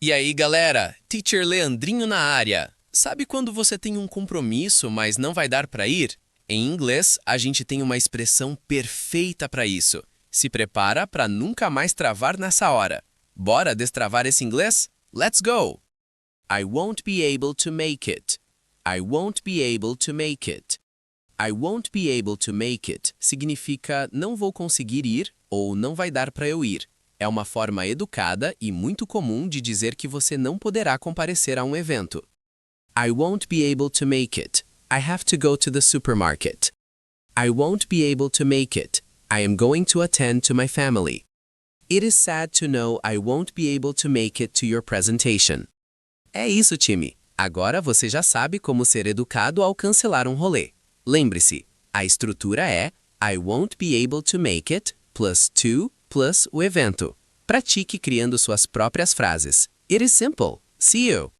E aí, galera? Teacher Leandrinho na área. Sabe quando você tem um compromisso, mas não vai dar para ir? Em inglês, a gente tem uma expressão perfeita para isso. Se prepara para nunca mais travar nessa hora. Bora destravar esse inglês? Let's go! I won't be able to make it. I won't be able to make it. I won't be able to make it significa não vou conseguir ir ou não vai dar para eu ir. É uma forma educada e muito comum de dizer que você não poderá comparecer a um evento. I won't be able to make it. I have to go to the supermarket. I won't be able to make it. I am going to attend to my family. It is sad to know I won't be able to make it to your presentation. É isso, time. Agora você já sabe como ser educado ao cancelar um rolê. Lembre-se, a estrutura é I won't be able to make it plus to plus o evento. Pratique criando suas próprias frases. It is simple. See you!